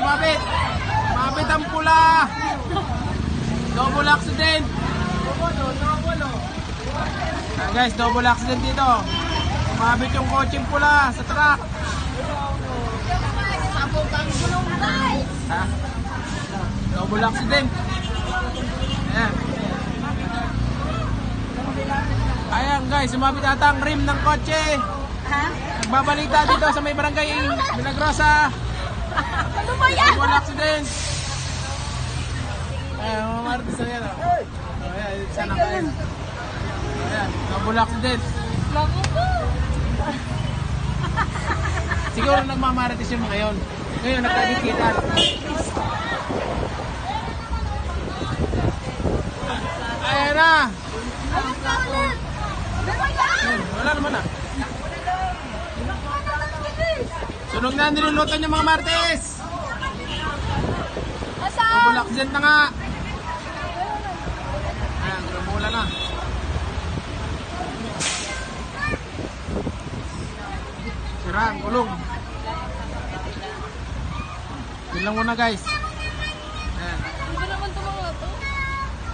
sumabit. Sumabit ang pula. Double accident. Guys, double accident dito. Sumabit yung kotseng pula sa truck. Ha? Double accident. Ayan. Ayan guys, sumabit ata ang rim ng kotse. Nagbabalita dito sa may barangay Milagrosa. Ano ba yan? Double accident. Ayan, mga martis na yan. Ayan, sana kayo. Ayan, double accident. Lago po. Siguro nagmamarites yung mga yun. Ngayon, nagkadikitan. Ayan na. Wala naman na. Sunog na nilulutan yung mga martes. Double accident na nga. Ayan, gumula na. Sira ang kulong. Yun lang muna guys.